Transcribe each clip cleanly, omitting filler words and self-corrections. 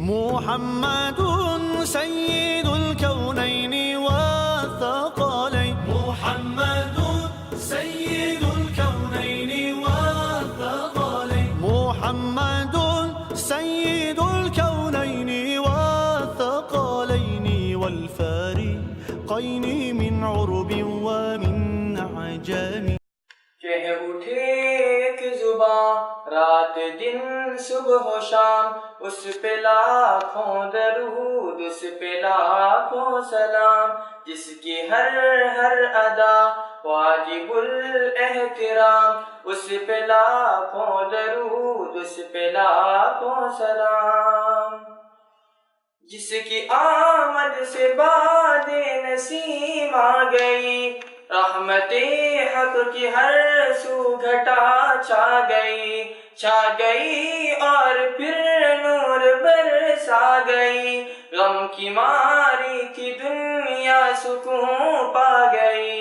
محمد سيد الكونين والثقلين محمد سيد الكونين والثقلين محمد سيد الكونين والثقلين والفارقين من عرب ومن عجم کہہ اٹھے ایک زباں رات دن صبح و شام، اس پہ لاکھوں درود، اس پہ لاکھوں سلام، جس کی ہر ادا واجب الاحترام، اس پہ لاکھوں درود، اس پہ لاکھوں سلام، جس کی آمد سے باد نسیم آ گئی، رحمت حق کی ہر سو گھٹا چھا گئی اور پھر نور برسا گئی، غم کی ماری تھی دنیا سکون پا گئی،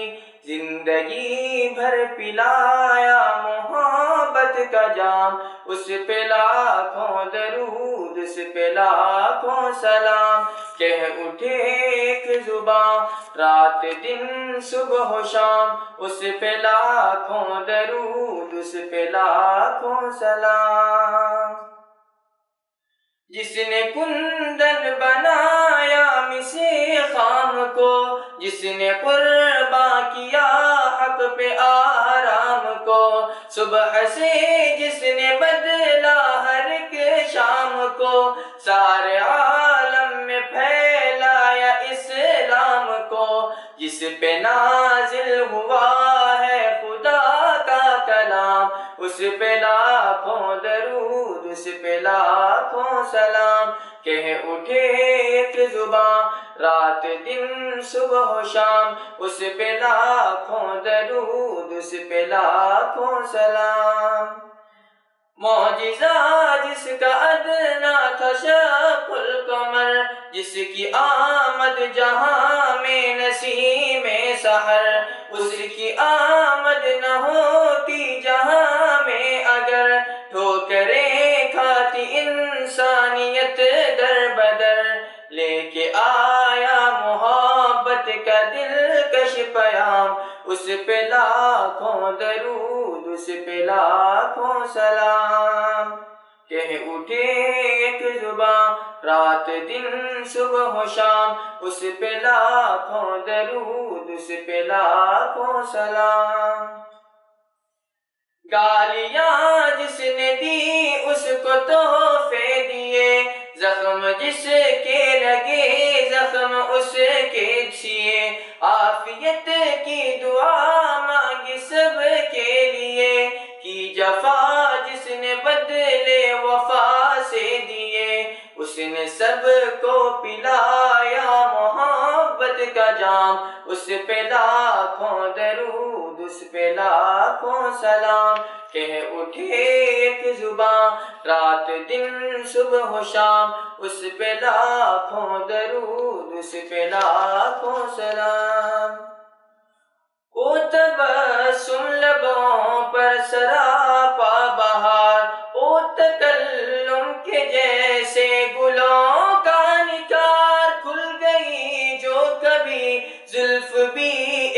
زندگی بھر پلایا محبت کا جام، اس پہ لاکھوں درود، اس پہ لاکھوں سلام، کہہ اٹھے ایک زباں رات دن صبح و شام، اس پہ لاکھوں درود، اس پہ لاکھوں سلام، جس نے کندن بنایا مسی خام کو، جس نے قرباں کیا حق پہ آرام کو، صبح سے جس نے بدلا ہر ایک شام کو، سارے عالم میں پھیلایا اسلام کو، جس پہ نازل ہوا ہے خدا کا کلام، اس پہ لاکھوں درود، اس پہ لاکھوں سلام، کہہ اٹھے ایک زباں رات دن صبح و شام، اس پہ لاکھوں درود، اس پہ لاکھوں سلام، معجزہ جس کا ادنا تھا شق القمر، جس کی آمد جہاں میں نسیم سحر، اس کی آمد نہ ہوتی جہاں میں اگر، ٹھوکریں کھاتی انسانیت در بدر، لے کے آیا محبت کا دلکش پیام، اس پہ لاکھوں درود، اس پہ لاکھوں سلام، کہہ اٹھے ایک زباں رات دن صبح و شام، اس پہ لاکھوں درود، اس پہ لاکھوں سلام، گالیاں جس نے دی اس کو تحفے دیے، زخم جس کے لگے زخم اس کے چھیے، عافیت کی دعا مانگی سب کے لیے، کی جفا جس نے بدلے وفا سے دیے، اس نے سب کو پلایا محبت کا جام، اس پہ لاکھوں درود، اس پہ لاکھوں سلام، کہہ اٹھے ایک زباں رات دن صبح و شام، اس پہ لاکھوں درود، اس پہ لاکھوں سلام، وہ تبسم لبوں پر سراپا بہار، وہ تکلم کے جیسے گلوں کا نثار، کھل گئی جو کبھی زلف بھی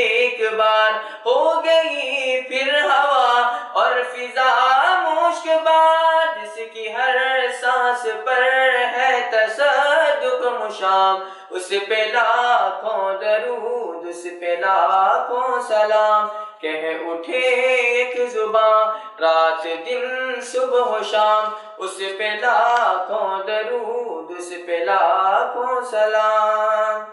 ایک بار، ہو گئی پھر ہوا اور فضا مشک بار، جس کی ہر سانس پر ہے تصدق مشام، اس پہ لاکھوں درود، اس پہ لاکھوں سلام، کہہ اٹھے ایک زباں رات دن صبح و شام، اس پہ لاکھوں درود، اس پہ لاکھوں سلام،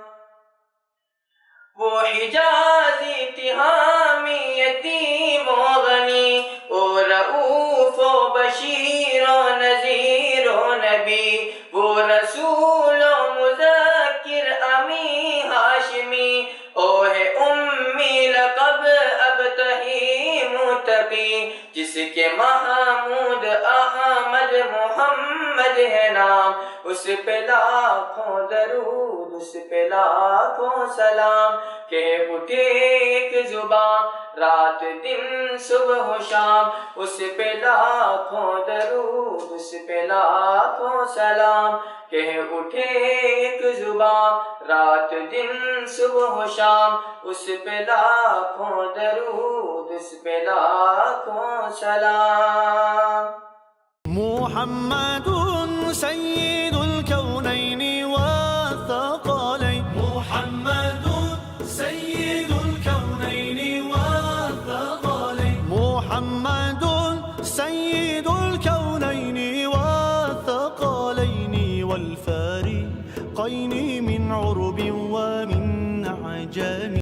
وہ حجازی تھی حامی یتیم و غنی، وہ رؤوف و بشیر و نذیر و نبی، وہ رسول و مذکر امی ہاشمی، اوہ امی لقب ابتہی متقی، جس کے محمود احمد محمد ہے نام، اس پہ لاکھوں درود، اس پہ لاکھوں سلام، کہ اٹھے ایک زبان رات دن صبح و شام، اس پہ لاکھوں درود، اس پہ لاکھوں سلام، کہ اٹھے ایک زبان رات دن صبح و شام، اس پہ لاکھوں درود، اس پہ لاکھوں سلام۔ محمد سید الكونین والثقلین، محمد سید الكونین والثقلین، محمد سید الكونین والثقلین والفریقین من عرب ومن عجم۔